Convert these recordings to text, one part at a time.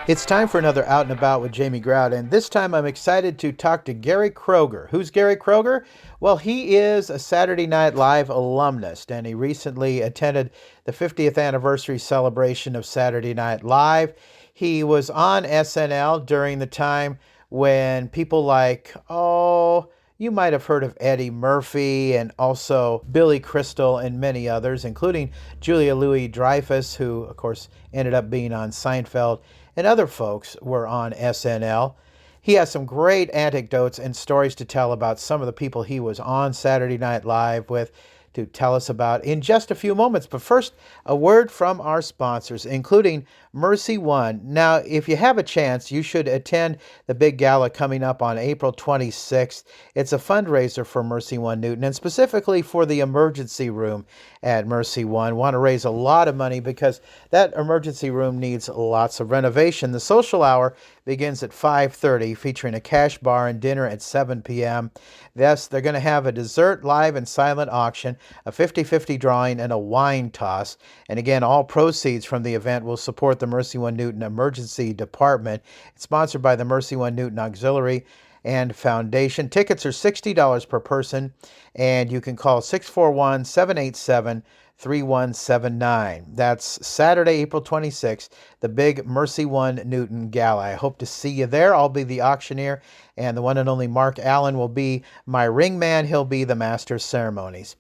It's time for another Out and About with Jamie Grout, and this time I'm excited to talk to Gary Kroger. Who's Gary Kroger? Well, he is a Saturday Night Live alumnus, and he recently attended the 50th anniversary celebration of Saturday Night Live. He was on SNL during the time when people like, you might have heard of Eddie Murphy and also Billy Crystal and many others, including Julia Louis-Dreyfus, who, of course, ended up being on Seinfeld, and other folks were on SNL. He has some great anecdotes and stories to tell about some of the people he was on Saturday Night Live with to tell us about in just a few moments. But first, a word from our sponsors, including Mercy One. Now, if you have a chance, you should attend the big gala coming up on April 26th. It's a fundraiser for Mercy One Newton, and specifically for the emergency room at Mercy One. Want to raise a lot of money because that emergency room needs lots of renovation. The social hour begins at 5:30, featuring a cash bar and dinner at 7 p.m. Thus, they're going to have a dessert, live and silent auction, a 50-50 drawing, and a wine toss. And again, all proceeds from the event will support the Mercy One Newton Emergency Department. It's sponsored by the Mercy One Newton Auxiliary and Foundation. Tickets are $60 per person, and you can call 641-787-3179. That's Saturday, April 26th, the big Mercy One Newton Gala. I hope to see you there. I'll be the auctioneer, and the one and only Mark Allen will be my ring man. He'll be the master of ceremonies.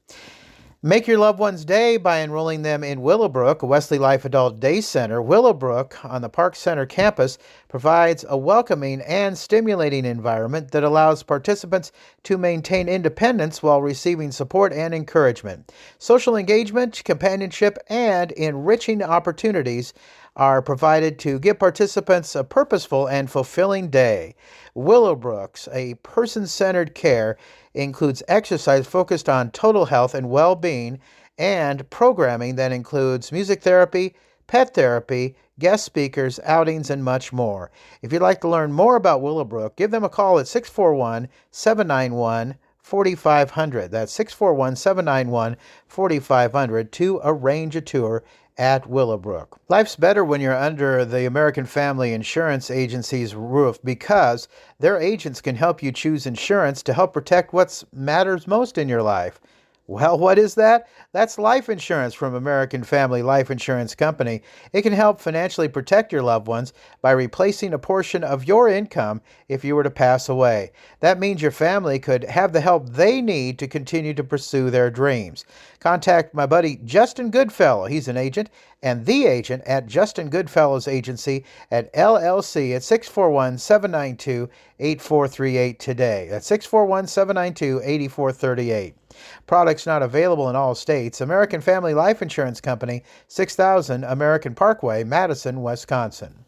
Make your loved one's day by enrolling them in Willowbrook, a Wesley Life Adult Day Center. Willowbrook on the Park Center campus provides a welcoming and stimulating environment that allows participants to maintain independence while receiving support and encouragement. Social engagement, companionship, and enriching opportunities are provided to give participants a purposeful and fulfilling day. Willowbrook's a person-centered care includes exercise focused on total health and well-being and programming that includes music therapy, pet therapy, guest speakers, outings, and much more. If you'd like to learn more about Willowbrook, give them a call at 641-791-4500. That's 641-791-4500 to arrange a tour at Willowbrook. Life's better when you're under the American Family Insurance Agency's roof because their agents can help you choose insurance to help protect what matters most in your life. Well, what is that? That's life insurance from American Family Life Insurance Company. It can help financially protect your loved ones by replacing a portion of your income if you were to pass away. That means your family could have the help they need to continue to pursue their dreams. Contact my buddy Justin Goodfellow. He's an agent and the agent at Justin Goodfellow's agency at LLC at 641-792-8438 today. That's 641-792-8438. Products not available in all states. American Family Life Insurance Company, 6000 American Parkway, Madison, Wisconsin.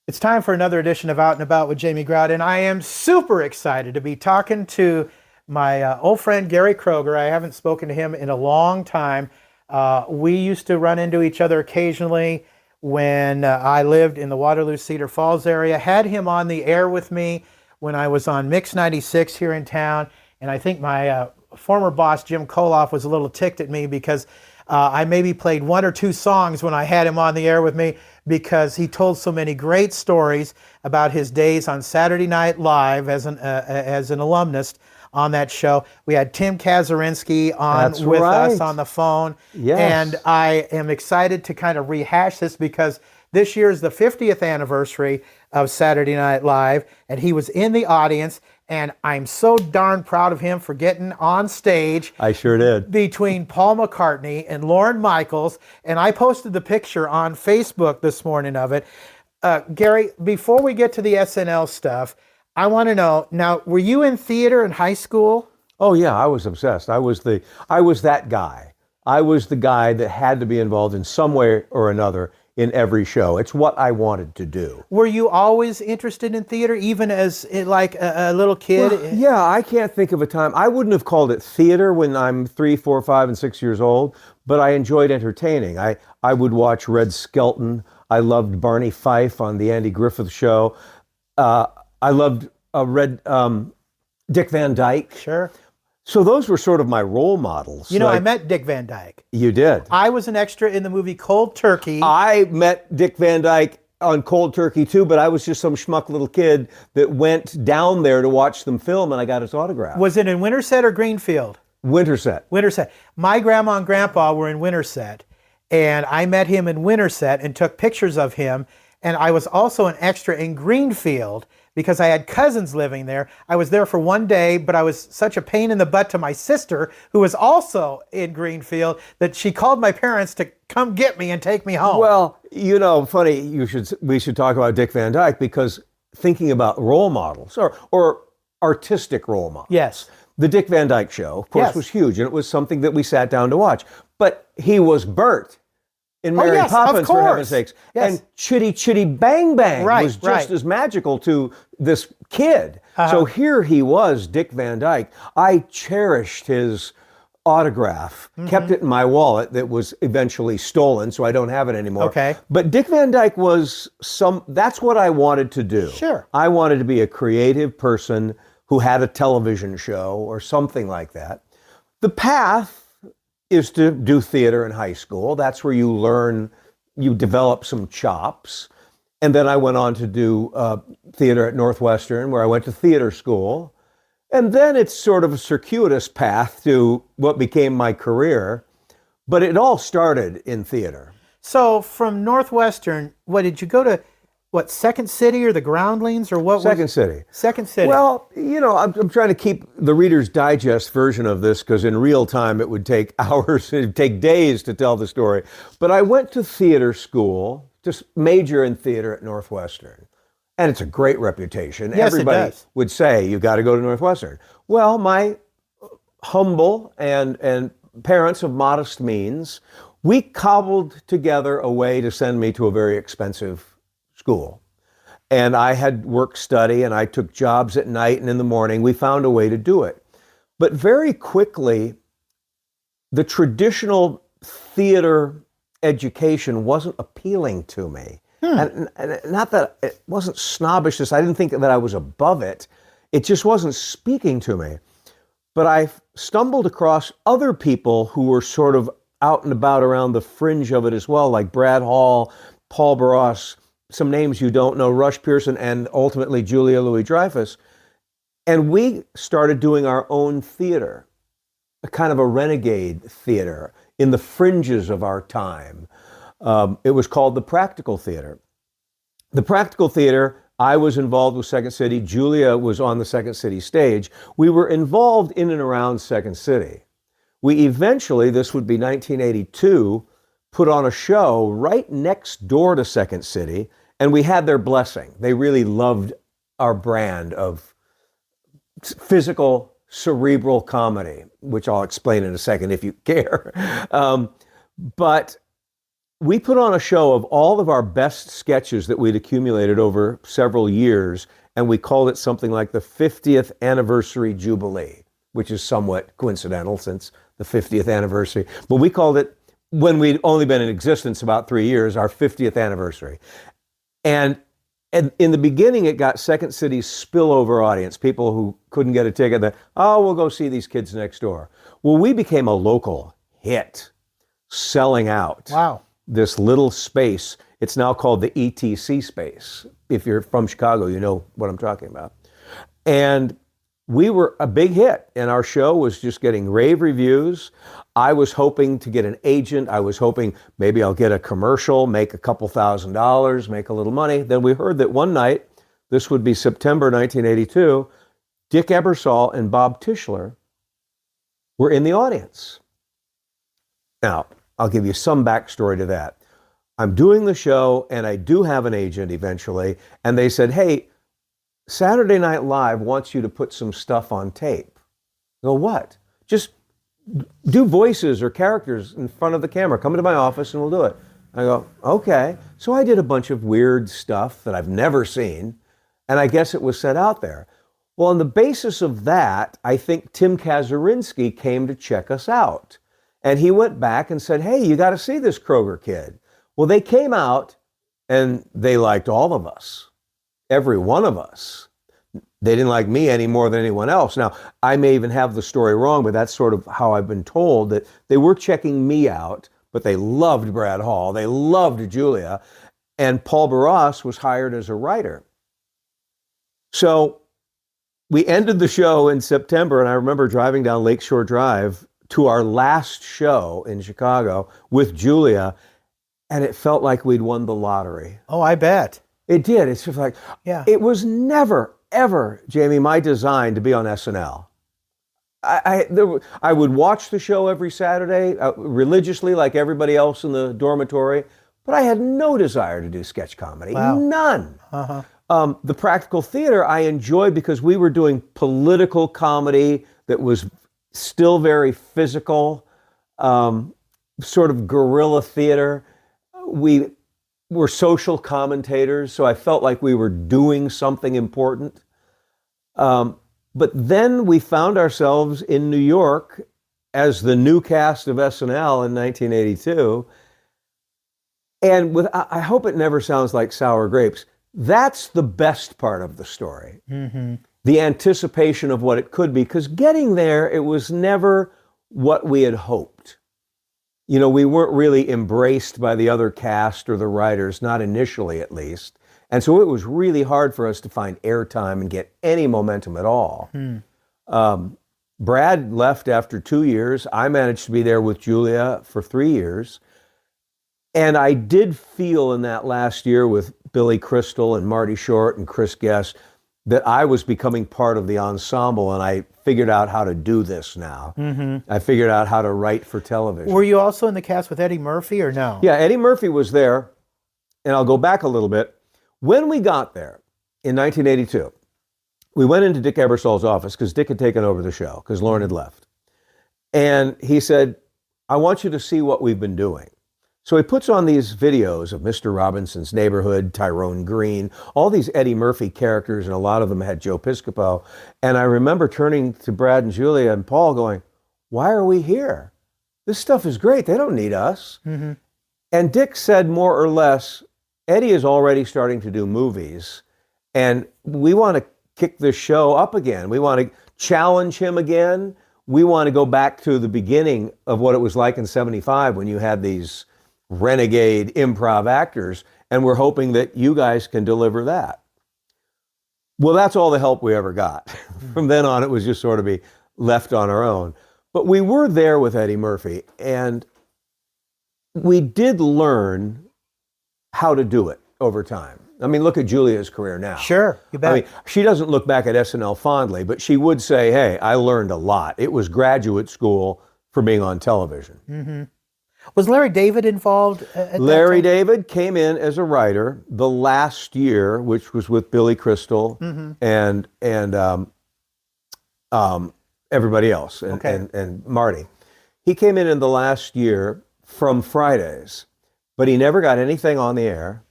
It's time for another edition of Out and About with Jamie Grout, and I am super excited to be talking to my old friend Gary Kroger. I haven't spoken to him in a long time. We used to run into each other occasionally when I lived in the Waterloo, Cedar Falls area. Had him on the air with me when I was on Mix 96 here in town, and I think my former boss, Jim Koloff, was a little ticked at me because I maybe played one or two songs when I had him on the air with me because he told so many great stories about his days on Saturday Night Live as an alumnus on that show. We had Tim Kazurinsky on with us on the phone. Yes. And I am excited to kind of rehash this because this year is the 50th anniversary of Saturday Night Live, and he was in the audience, and I'm so darn proud of him for getting on stage. I sure did. Between Paul McCartney and Lorne Michaels, and I posted the picture on Facebook this morning of it. Gary, before we get to the SNL stuff, I want to know, now, were you in theater in high school? Oh yeah, I was obsessed. I was that guy. I was the guy that had to be involved in some way or another in every show. It's what I wanted to do. Were you always interested in theater, even as like a little kid? Well, yeah, I can't think of a time. I wouldn't have called it theater when I'm 3, 4, 5, and 6 years old, but I enjoyed entertaining. I would watch Red Skelton. I loved Barney Fife on the Andy Griffith Show. I loved Dick Van Dyke. Sure. So those were sort of my role models. You know, I met Dick Van Dyke. You did. I was an extra in the movie Cold Turkey. I met Dick Van Dyke on Cold Turkey too, but I was just some schmuck little kid that went down there to watch them film, and I got his autograph. Was it in Winterset or Greenfield? Winterset. Winterset. My grandma and grandpa were in Winterset, and I met him in Winterset and took pictures of him. And I was also an extra in Greenfield because I had cousins living there. I was there for one day, but I was such a pain in the butt to my sister, who was also in Greenfield, that she called my parents to come get me and take me home. Well, you know, funny, we should talk about Dick Van Dyke, because thinking about role models or artistic role models. Yes. The Dick Van Dyke Show, of course, was huge, and it was something that we sat down to watch. But he was Bert in Mary Poppins, for heaven's sakes. Yes. And Chitty Chitty Bang Bang was just as magical to this kid. So here he was, Dick Van Dyke. I cherished his autograph, kept it in my wallet that was eventually stolen, so I don't have it anymore. Okay. But Dick Van Dyke was that's what I wanted to do. Sure. I wanted to be a creative person who had a television show or something like that. The path is to do theater in high school. That's where you learn, you develop some chops. And then I went on to do theater at Northwestern, where I went to theater school. And then it's sort of a circuitous path to what became my career. But it all started in theater. So from Northwestern, what did you go to? What, Second City or the Groundlings or what? Second City. Second City. Well, you know, I'm trying to keep the Reader's Digest version of this, because in real time it would take hours, it would take days to tell the story. But I went to theater school, just major in theater at Northwestern. And it's a great reputation. Yes, everybody it does. would say, you got to go to Northwestern. Well, my humble and parents of modest means, we cobbled together a way to send me to a very expensive school. And I had work study, and I took jobs at night and in the morning. We found a way to do it. But very quickly, the traditional theater education wasn't appealing to me. And not that it wasn't snobbishness. I didn't think that I was above it. It just wasn't speaking to me. But I stumbled across other people who were sort of out and about around the fringe of it as well, like Brad Hall, Paul Barros, some names you don't know, Rush Pearson, and ultimately Julia Louis-Dreyfus. And we started doing our own theater, a kind of a renegade theater in the fringes of our time. It was called the Practical Theater. The Practical Theater, I was involved with Second City. Julia was on the Second City stage. We were involved in and around Second City. We eventually, this would be 1982, put on a show right next door to Second City, and we had their blessing. They really loved our brand of physical, cerebral comedy, which I'll explain in a second if you care. But we put on a show of all of our best sketches that we'd accumulated over several years, and we called it something like the 50th Anniversary Jubilee, which is somewhat coincidental since the 50th anniversary. But we called it, when we'd only been in existence about 3 years, our 50th anniversary. And in the beginning, it got Second City's spillover audience, people who couldn't get a ticket, that, oh, we'll go see these kids next door. Well, we became a local hit, selling out. Wow. This little space. It's now called the ETC space. If you're from Chicago, you know what I'm talking about. And we were a big hit, and our show was just getting rave reviews. I was hoping to get an agent. I was hoping maybe I'll get a commercial, make a couple $1,000s, make a little money. Then we heard that one night, this would be September 1982, Dick Ebersol and Bob Tischler were in the audience. Now, I'll give you some backstory to that. I'm doing the show, and I do have an agent eventually, and they said, hey, Saturday Night Live wants you to put some stuff on tape. I go, what? Just do voices or characters in front of the camera. Come into my office and we'll do it. I go, okay. So I did a bunch of weird stuff that I've never seen, and I guess it was set out there. Well, on the basis of that, I think Tim Kazurinsky came to check us out. And he went back and said, hey, you got to see this Kroger kid. Well, they came out and they liked all of us, every one of us. They didn't like me any more than anyone else. Now, I may even have the story wrong, but that's sort of how I've been told, that they were checking me out, but they loved Brad Hall. They loved Julia. And Paul Barras was hired as a writer. So we ended the show in September, and I remember driving down Lakeshore Drive to our last show in Chicago with Julia, and it felt like we'd won the lottery. Oh, I bet. It did. It's just like, Yeah. It was never, ever, Jamie, my design to be on SNL. I would watch the show every Saturday religiously, like everybody else in the dormitory, but I had no desire to do sketch comedy. Wow. None. Uh-huh. The practical theater I enjoyed because we were doing political comedy that was still very physical, sort of guerrilla theater. We were social commentators, so I felt like we were doing something important. But then we found ourselves in New York as the new cast of SNL in 1982. And I hope it never sounds like sour grapes. That's the best part of the story. Mm-hmm. The anticipation of what it could be, because getting there, it was never what we had hoped. You know, we weren't really embraced by the other cast or the writers, not initially at least. And so it was really hard for us to find airtime and get any momentum at all. Brad left after 2 years. I managed to be there with Julia for 3 years. And I did feel in that last year with Billy Crystal and Marty Short and Chris Guest that I was becoming part of the ensemble, and I figured out how to do this now. Mm-hmm. I figured out how to write for television. Were you also in the cast with Eddie Murphy or no? Yeah, Eddie Murphy was there, and I'll go back a little bit. When we got there in 1982, we went into Dick Ebersol's office because Dick had taken over the show because Lauren had left. And he said, I want you to see what we've been doing. So he puts on these videos of Mr. Robinson's Neighborhood, Tyrone Green, all these Eddie Murphy characters, and a lot of them had Joe Piscopo. And I remember turning to Brad and Julia and Paul going, why are we here? This stuff is great. They don't need us. Mm-hmm. And Dick said more or less, Eddie is already starting to do movies, and we want to kick this show up again. We want to challenge him again. We want to go back to the beginning of what it was like in '75 when you had these renegade improv actors, and we're hoping that you guys can deliver that. Well, that's all the help we ever got. From then on, it was just sort of be left on our own. But we were there with Eddie Murphy, and we did learn how to do it over time. I mean, look at Julia's career now. Sure, you bet. I mean, she doesn't look back at SNL fondly, but she would say, hey, I learned a lot. It was graduate school for being on television. Mm-hmm. Was Larry David involved at Larry that time? David came in as a writer the last year, which was with Billy Crystal Mm-hmm. and everybody else, and Marty. He came in the last year from Fridays, but he never got anything on the air,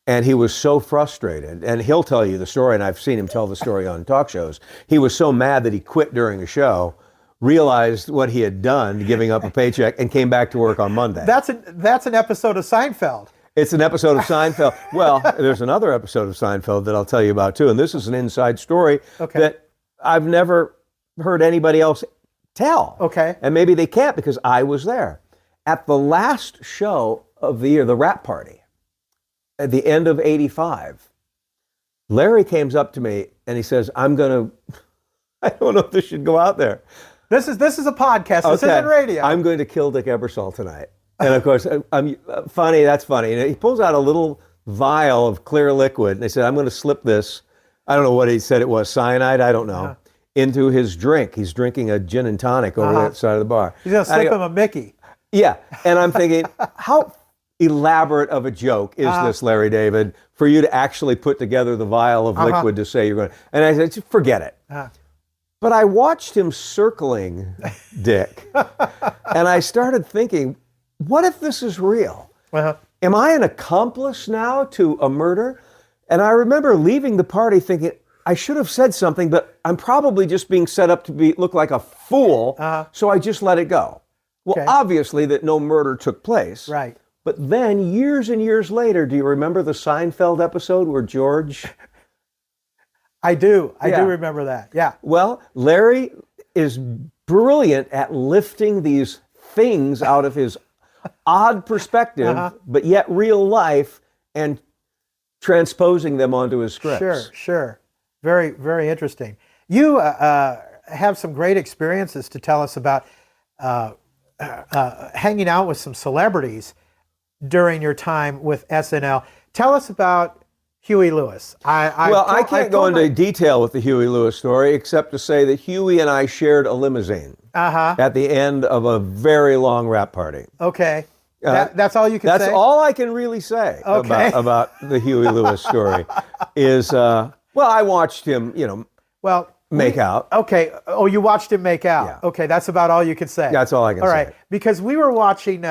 and he was so frustrated. And he'll tell you the story, and I've seen him tell the story on talk shows. He was so mad that he quit during a show, realized what he had done, giving up a paycheck, and came back to work on Monday. That's an episode of Seinfeld. It's an episode of Seinfeld. Well, there's another episode of Seinfeld that I'll tell you about too, and this is an inside story that I've never heard anybody else tell. Okay. And maybe they can't because I was there. At the last show of the year, the wrap party, at the end of '85, Larry comes up to me and he says, I don't know if this should go out there. This is a podcast. This isn't radio. I'm going to kill Dick Ebersol tonight. And of course, I'm funny. That's funny. And he pulls out a little vial of clear liquid, and he said, I'm going to slip this, I don't know what he said it was, cyanide, I don't know, into his drink. He's drinking a gin and tonic over that side of the bar. He's going to slip him a Mickey. Yeah. And I'm thinking, how elaborate of a joke is this, Larry David, for you to actually put together the vial of liquid to say you're going to... And I said, just forget it. But I watched him circling Dick, and I started thinking, what if this is real? Am I an accomplice now to a murder? And I remember leaving the party thinking, I should have said something, but I'm probably just being set up to look like a fool, so I just let it go. Well, obviously that no murder took place. Right. But then years and years later, do you remember the Seinfeld episode where George... I do. I Yeah. do remember that. Yeah. Well, Larry is brilliant at lifting these things out of his odd perspective, but yet real life, and transposing them onto his scripts. Sure, sure. Very, very interesting. You have some great experiences to tell us about hanging out with some celebrities during your time with SNL. Tell us about Huey Lewis. I can't go into detail with the Huey Lewis story, except to say that Huey and I shared a limousine at the end of a very long rap party. Okay. That's all you can say? That's all I can really say about the Huey Lewis story is, I watched him, make out. Okay. Oh, you watched him make out. Yeah. Okay, that's about all you can say. That's all I can say. All right, because we were watching,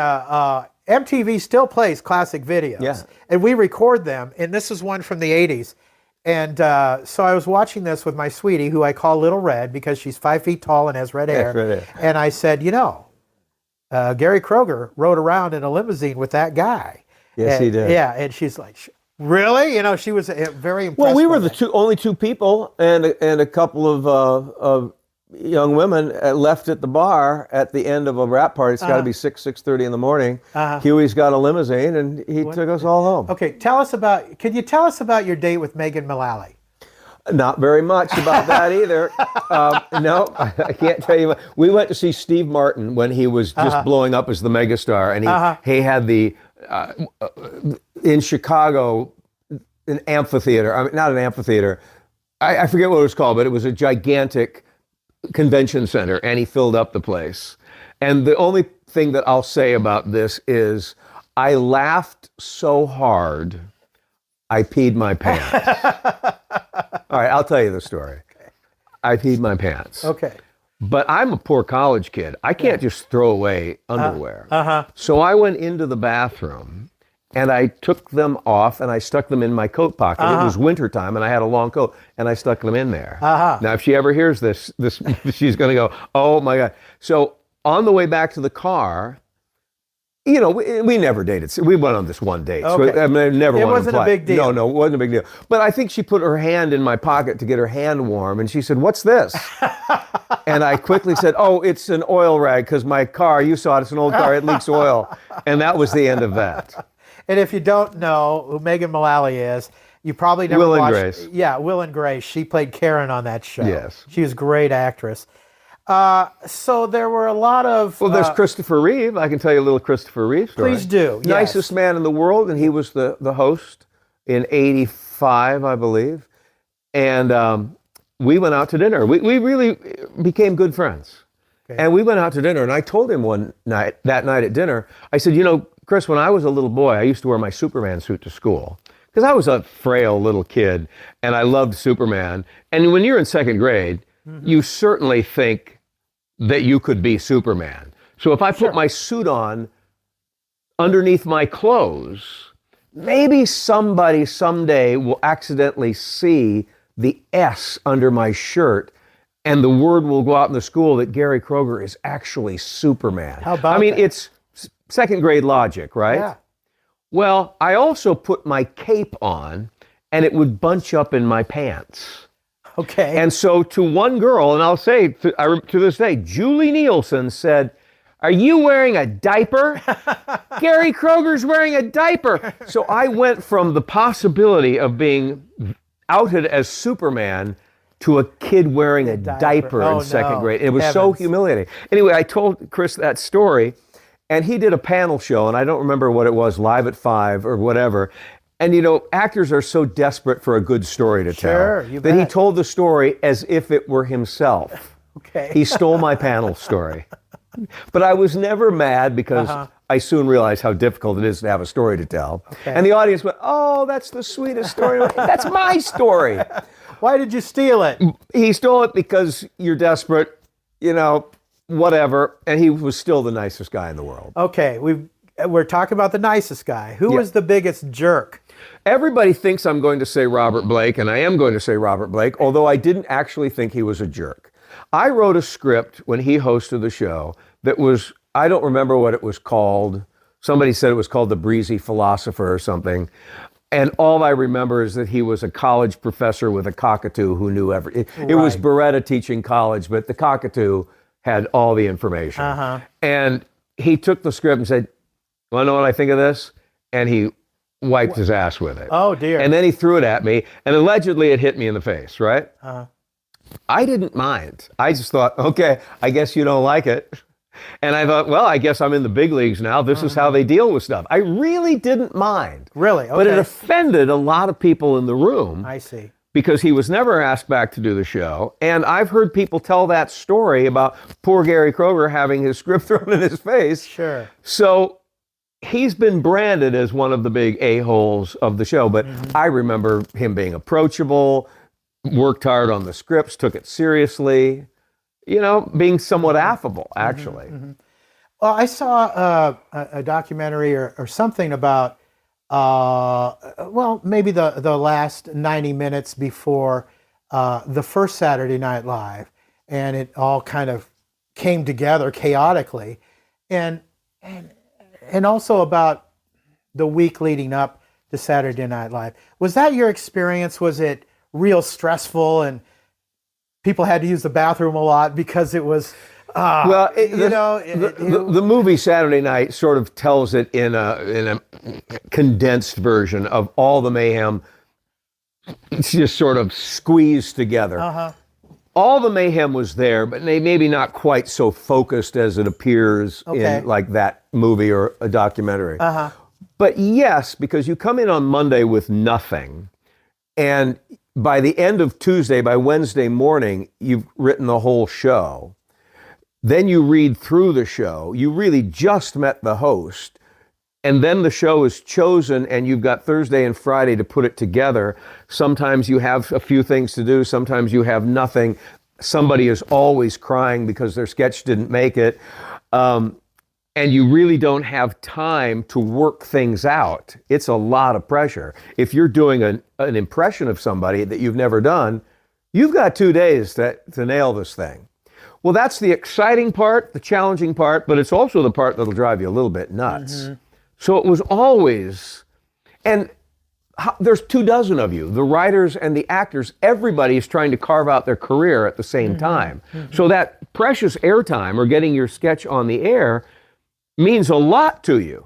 MTV still plays classic videos. Yeah. And we record them, and this is one from the 80s. And so I was watching this with my sweetie, who I call Little Red because she's 5 feet tall and has red hair. Red hair. And I said, Gary Kroger rode around in a limousine with that guy. Yes, he did. Yeah, and she's like, really? She was very impressed. Well, we were by the only two people, and a couple of young women left at the bar at the end of a rap party. It's got to be 6:30 in the morning. Huey's got a limousine, and he took us all home. Okay, could you tell us about your date with Megan Mullally? Not very much about that either. No, I can't tell you. We went to see Steve Martin when he was just blowing up as the megastar, and he had the in Chicago an amphitheater. I mean, not an amphitheater. I forget what it was called, but it was a gigantic convention center, and he filled up the place. And the only thing that I'll say about this is I laughed so hard I peed my pants. All right, I'll tell you the story. Okay. I peed my pants. Okay. But I'm a poor college kid. I can't just throw away underwear. So I went into the bathroom and I took them off and I stuck them in my coat pocket. It was wintertime and I had a long coat and I stuck them in there. Now, if she ever hears this she's going to go, oh my God. So on the way back to the car, we never dated. We went on this one date. Okay. So, I mean, never it wasn't a big deal. No, it wasn't a big deal. But I think she put her hand in my pocket to get her hand warm, and she said, "What's this?" And I quickly said, "Oh, it's an oil rag because my car. You saw it. It's an old car. It leaks oil." And that was the end of that. And if you don't know who Megan Mullally is, you probably never Will watched. and Grace. Yeah, Will and Grace. She played Karen on that show. Yes. She was a great actress. So there were a lot of... Well, there's Christopher Reeve. I can tell you a little Christopher Reeve story. Please do. Yes. Nicest man in the world, and he was the host in '85, I believe. And we went out to dinner. We really became good friends. Okay. And we went out to dinner, and I told him that night at dinner, I said, Chris, when I was a little boy, I used to wear my Superman suit to school. Because I was a frail little kid, and I loved Superman. And when you're in second grade, you certainly think that you could be Superman. So if I put my suit on underneath my clothes, maybe somebody someday will accidentally see the S under my shirt, and the word will go out in the school that Gary Kroger is actually Superman. How about that? It's second grade logic, right? Yeah. Well, I also put my cape on, and it would bunch up in my pants. Okay. And so to one girl, and I'll say to this day, Julie Nielsen said, "Are you wearing a diaper?" Gary Kroger's wearing a diaper. So I went from the possibility of being outed as Superman to a kid wearing a diaper in second grade. It was so humiliating. Anyway, I told Chris that story, and he did a panel show, and I don't remember what it was, Live at 5 or whatever. And actors are so desperate for a good story to tell that he told the story as if it were himself. Okay. He stole my panel story. But I was never mad because I soon realized how difficult it is to have a story to tell. Okay. And the audience went, "Oh, that's the sweetest story." That's my story. Why did you steal it? He stole it because you're desperate, whatever. And he was still the nicest guy in the world. Okay, we're talking about the nicest guy. Who was the biggest jerk? Everybody thinks I'm going to say Robert Blake, and I am going to say Robert Blake, although I didn't actually think he was a jerk. I wrote a script when he hosted the show that was, I don't remember what it was called. Somebody said it was called The Breezy Philosopher or something. And all I remember is that he was a college professor with a cockatoo who knew everything. It was Right. Beretta teaching college, but the cockatoo had all the information. Uh-huh. And he took the script and said, "Want to know what I think of this?" And he wiped his ass with it. Oh, dear. And then he threw it at me, and allegedly it hit me in the face, right? Uh-huh. I didn't mind. I just thought, okay, I guess you don't like it. And I thought, well, I guess I'm in the big leagues now. This is how they deal with stuff. I really didn't mind. Really? Okay. But it offended a lot of people in the room. I see. Because he was never asked back to do the show. And I've heard people tell that story about poor Gary Kroger having his script thrown in his face. Sure. So he's been branded as one of the big a-holes of the show. But I remember him being approachable, worked hard on the scripts, took it seriously, being somewhat affable, actually. Well, I saw a documentary or something about, maybe the last 90 minutes before the first Saturday Night Live, and it all kind of came together chaotically, and also about the week leading up to Saturday Night Live. Was that your experience? Was it real stressful and people had to use the bathroom a lot because it was, the movie Saturday Night sort of tells it in a condensed version of all the mayhem. It's just sort of squeezed together. Uh-huh. All the mayhem was there, but maybe not quite so focused as it appears in like that movie or a documentary. Uh-huh. But yes, because you come in on Monday with nothing, and by the end of Tuesday, by Wednesday morning, you've written the whole show. Then you read through the show. You really just met the host. And then the show is chosen, and you've got Thursday and Friday to put it together. Sometimes you have a few things to do. Sometimes you have nothing. Somebody is always crying because their sketch didn't make it. And you really don't have time to work things out. It's a lot of pressure. If you're doing an impression of somebody that you've never done, you've got 2 days to nail this thing. Well, that's the exciting part, the challenging part, but it's also the part that'll drive you a little bit nuts. So it was always, and there's 24 of you, the writers and the actors. Everybody is trying to carve out their career at the same time. So that precious airtime or getting your sketch on the air means a lot to you.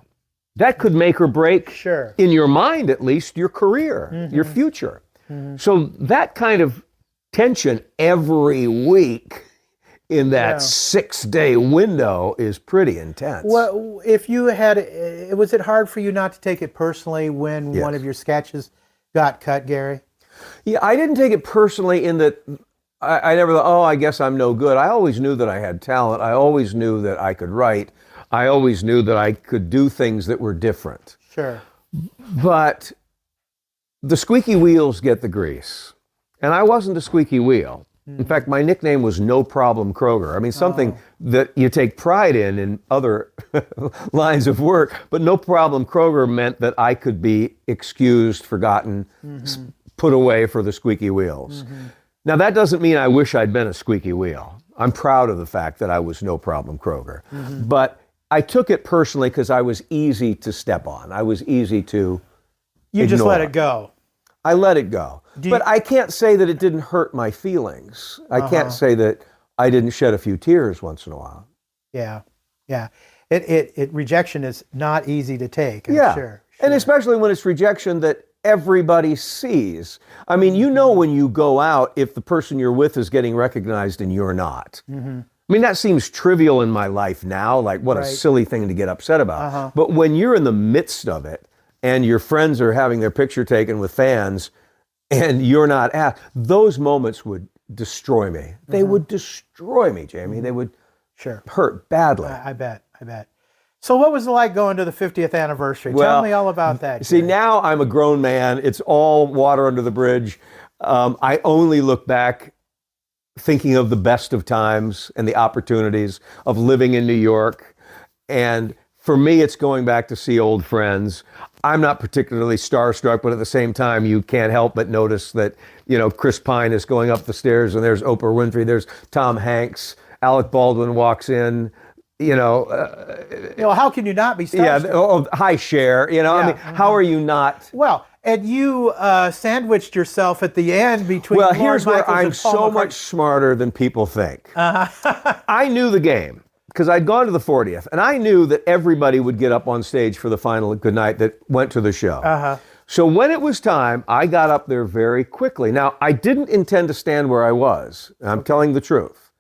That could make or break, in your mind at least, your career, your future. So that kind of tension every week in that 6-day window is pretty intense. Well, if you had, was it hard for you not to take it personally when one of your sketches got cut, Gary? Yeah, I didn't take it personally in that I never thought, I guess I'm no good. I always knew that I had talent. I always knew that I could write. I always knew that I could do things that were different. Sure. But the squeaky wheels get the grease. And I wasn't a squeaky wheel. In fact, my nickname was No Problem Kroger. I mean, something that you take pride in other lines of work, but No Problem Kroger meant that I could be excused, forgotten, put away for the squeaky wheels. Now, that doesn't mean I wish I'd been a squeaky wheel. I'm proud of the fact that I was No Problem Kroger. But I took it personally because I was easy to step on. I was easy to You ignore. just let it go. I let it go. But I can't say that it didn't hurt my feelings. I can't say that I didn't shed a few tears once in a while. Yeah. Rejection is not easy to take, I'm sure. And especially when it's rejection that everybody sees. I mean, you know when you go out if the person you're with is getting recognized and you're not. I mean, that seems trivial in my life now, like what a silly thing to get upset about. But when you're in the midst of it and your friends are having their picture taken with fans and you're not asked, those moments would destroy me. They would destroy me, Jamie. They would hurt badly. I bet. So what was it like going to the 50th anniversary? Tell me all about that. See, now I'm a grown man. It's all water under the bridge. I only look back thinking of the best of times and the opportunities of living in New York. And for me, it's going back to see old friends. I'm not particularly starstruck, but at the same time, you can't help but notice that, Chris Pine is going up the stairs and there's Oprah Winfrey, there's Tom Hanks, Alec Baldwin walks in, how can you not be starstruck? Hi, Cher. I mean, how are you not? Well, And you sandwiched yourself at the end between Well, Lorne here's where Michaels I'm and Paul so McCartney. much smarter than people think. I knew the game because I'd gone to the 40th, and I knew that everybody would get up on stage for the final goodnight that went to the show. So when it was time, I got up there very quickly. Now, I didn't intend to stand where I was. I'm telling the truth.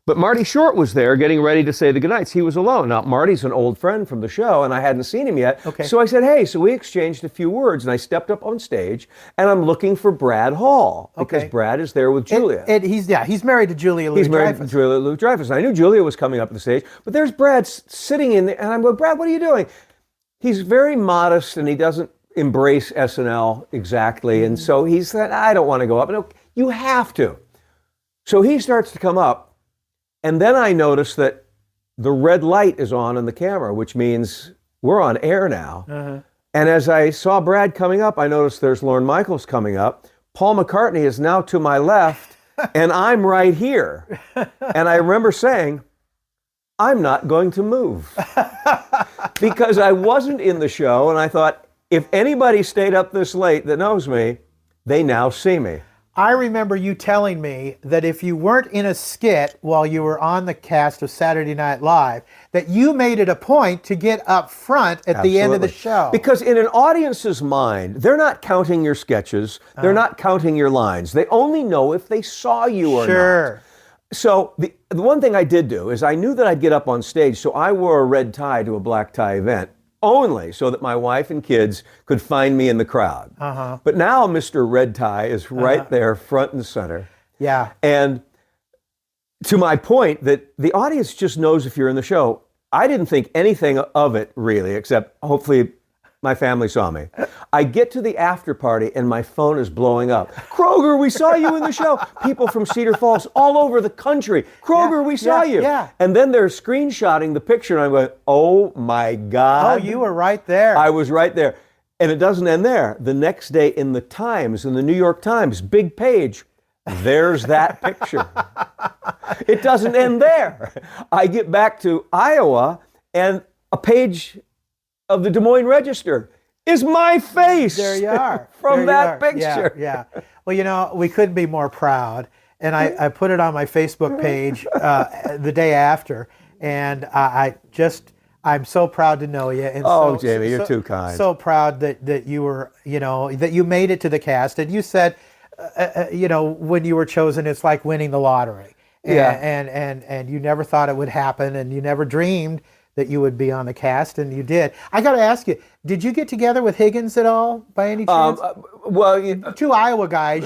But Marty Short was there getting ready to say the goodnights. He was alone. Now, Marty's an old friend from the show, and I hadn't seen him yet. Okay. So I said, hey, so we exchanged a few words, and I stepped up on stage, and I'm looking for Brad Hall, because Brad is there with Julia. And he's married to Julia Louis-Dreyfus. He's married to Julia Louis-Dreyfus. And I knew Julia was coming up to the stage, but there's Brad sitting in there, and I'm going, Brad, what are you doing? He's very modest, and he doesn't embrace SNL exactly, and so he said, I don't want to go up. No, you have to. So he starts to come up, and then I notice that the red light is on the camera, which means we're on air now. And as I saw Brad coming up, I noticed there's Lorne Michaels coming up. Paul McCartney is now to my left, and I'm right here. And I remember saying, I'm not going to move. Because I wasn't in the show, and I thought, if anybody stayed up this late that knows me, they now see me. I remember you telling me that if you weren't in a skit while you were on the cast of Saturday Night Live, that you made it a point to get up front at the end of the show. Because in an audience's mind, they're not counting your sketches, they're not counting your lines. They only know if they saw you or not. So the one thing I did do is I knew that I'd get up on stage, so I wore a red tie to a black tie event, only so that my wife and kids could find me in the crowd. But now Mr. Red Tie is right there, front and center. Yeah. And to my point that the audience just knows if you're in the show. I didn't think anything of it really, except hopefully my family saw me. I get to the after party and my phone is blowing up. Kroger, we saw you in the show. People from Cedar Falls all over the country. Kroger, we saw you. And then they're screenshotting the picture and I'm going, oh my God. Oh, you were right there. I was right there. And it doesn't end there. The next day in the Times, in the New York Times, big page, there's that picture. It doesn't end there. I get back to Iowa and a page of the Des Moines Register is my face. There you are. From that picture. Yeah. Well, you know, we couldn't be more proud. And I put it on my Facebook page the day after. And I'm so proud to know you. And Jamie, you're too kind. So proud that you were, that you made it to the cast. And you said, when you were chosen, it's like winning the lottery. And you never thought it would happen, and you never dreamed that you would be on the cast, and you did. I got to ask you, did you get together with Higgins at all, by any chance? Two Iowa guys.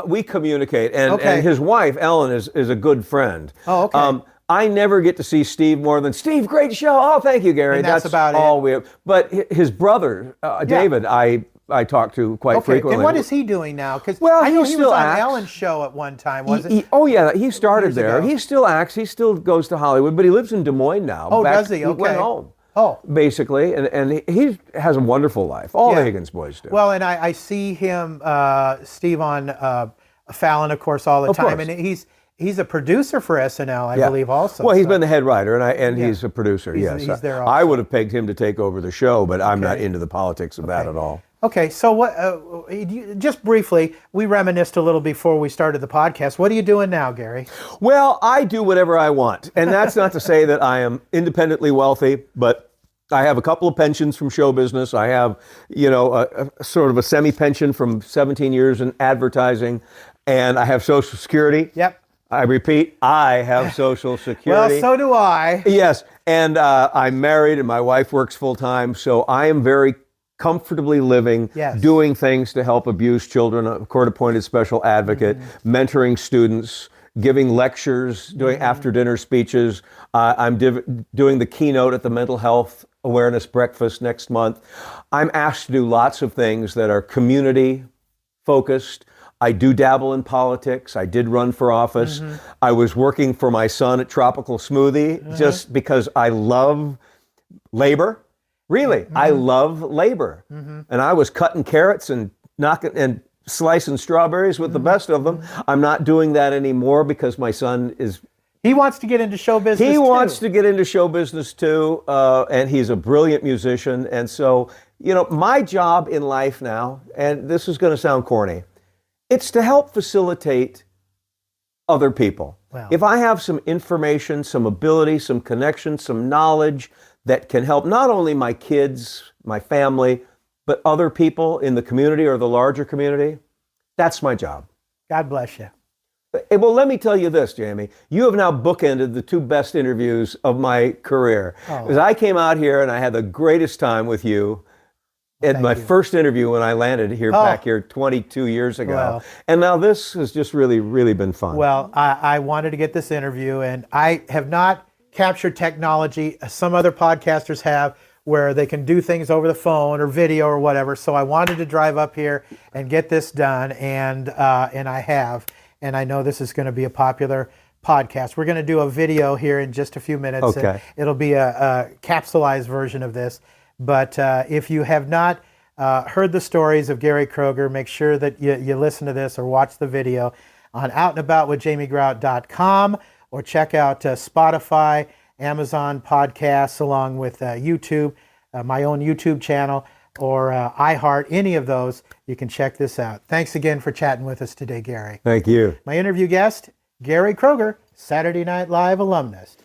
We communicate, and his wife Ellen is a good friend. Oh, okay. I never get to see Steve more than Steve. Great show. Oh, thank you, Gary. And that's about all it. we have. But his brother David, I talk to quite frequently. And what is he doing now? Because I know he he still was on acts. Ellen's show at one time, wasn't he? He started there. Ago. He still acts. He still goes to Hollywood, but he lives in Des Moines now. Oh, does he? He went home. Oh. Basically, and he has a wonderful life. All the Higgins boys do. Well, and I see him, Steve, on Fallon, of course, all the time. Course. And he's a producer for SNL, I believe, also. Well, he's been the head writer, and he's a producer, He's there also. I would have pegged him to take over the show, but I'm not into the politics of that at all. Okay, so what? Just briefly, we reminisced a little before we started the podcast. What are you doing now, Gary? Well, I do whatever I want, and that's not to say that I am independently wealthy, but I have a couple of pensions from show business. I have, a sort of a semi-pension from 17 years in advertising, and I have Social Security. Yep. I repeat, I have Social Security. Well, so do I. Yes, and I'm married, and my wife works full-time, so I am very comfortably living, doing things to help abused children, a court-appointed special advocate, mentoring students, giving lectures, doing after-dinner speeches. I'm doing the keynote at the Mental Health Awareness Breakfast next month. I'm asked to do lots of things that are community-focused. I do dabble in politics. I did run for office. I was working for my son at Tropical Smoothie just because I love labor. Really, I love labor. And I was cutting carrots and slicing strawberries with the best of them. I'm not doing that anymore because my son is... He wants to get into show business wants to get into show business too, and he's a brilliant musician. And so, My job in life now, and this is going to sound corny, it's to help facilitate other people. Wow. If I have some information, some ability, some connection, some knowledge that can help not only my kids, my family, but other people in the community or the larger community, that's my job. God bless you. Well, let me tell you this, Jamie. You have now bookended the two best interviews of my career. Because I came out here and I had the greatest time with you at my first interview when I landed here back here 22 years ago. Well, and now this has just really, really been fun. Well, I wanted to get this interview, and I have not captured technology as some other podcasters have, where they can do things over the phone or video or whatever. So I wanted to drive up here and get this done, and I have. And I know this is going to be a popular podcast. We're going to do a video here in just a few minutes. Okay. It'll be a capsulized version of this. But if you have not heard the stories of Gary Kroger, make sure that you listen to this or watch the video on outandaboutwithjamiegrout.com, or check out Spotify, Amazon Podcasts, along with YouTube, my own YouTube channel, or iHeart, any of those. You can check this out. Thanks again for chatting with us today, Gary. Thank you. My interview guest, Gary Kroger, Saturday Night Live alumnus.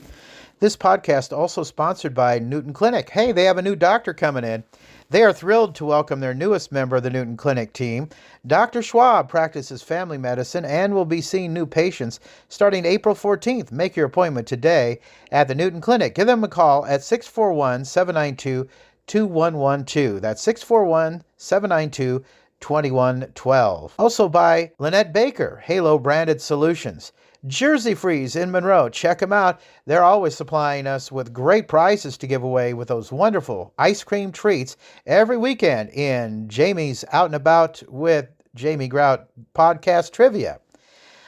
This podcast also sponsored by Newton Clinic. Hey, they have a new doctor coming in. They are thrilled to welcome their newest member of the Newton Clinic team. Dr. Schwab practices family medicine and will be seeing new patients starting April 14th. Make your appointment today at the Newton Clinic. Give them a call at 641-792-2112. That's 641-792-2112. Also by Lynette Baker, Halo Branded Solutions. Jersey Freeze in Monroe. Check them out. They're always supplying us with great prizes to give away with those wonderful ice cream treats every weekend in Jamie's Out and About with Jamie Grout podcast trivia.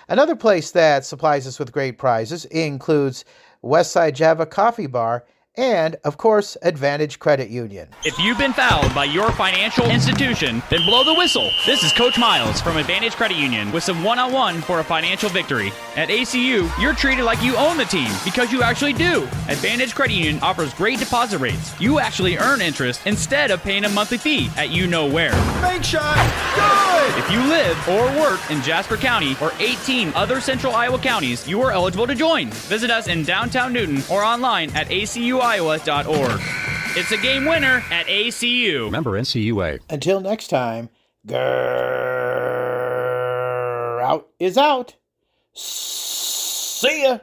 Another place that supplies us with great prizes includes Westside Java Coffee Bar and, of course, Advantage Credit Union. If you've been fouled by your financial institution, then blow the whistle. This is Coach Miles from Advantage Credit Union with some one-on-one for a financial victory. At ACU, you're treated like you own the team because you actually do. Advantage Credit Union offers great deposit rates. You actually earn interest instead of paying a monthly fee at you know where. Make shot, good! If you live or work in Jasper County or 18 other central Iowa counties, you are eligible to join. Visit us in downtown Newton or online at acuiowa.org. It's a game winner at ACU. Member NCUA. Until next time, out is out. See ya.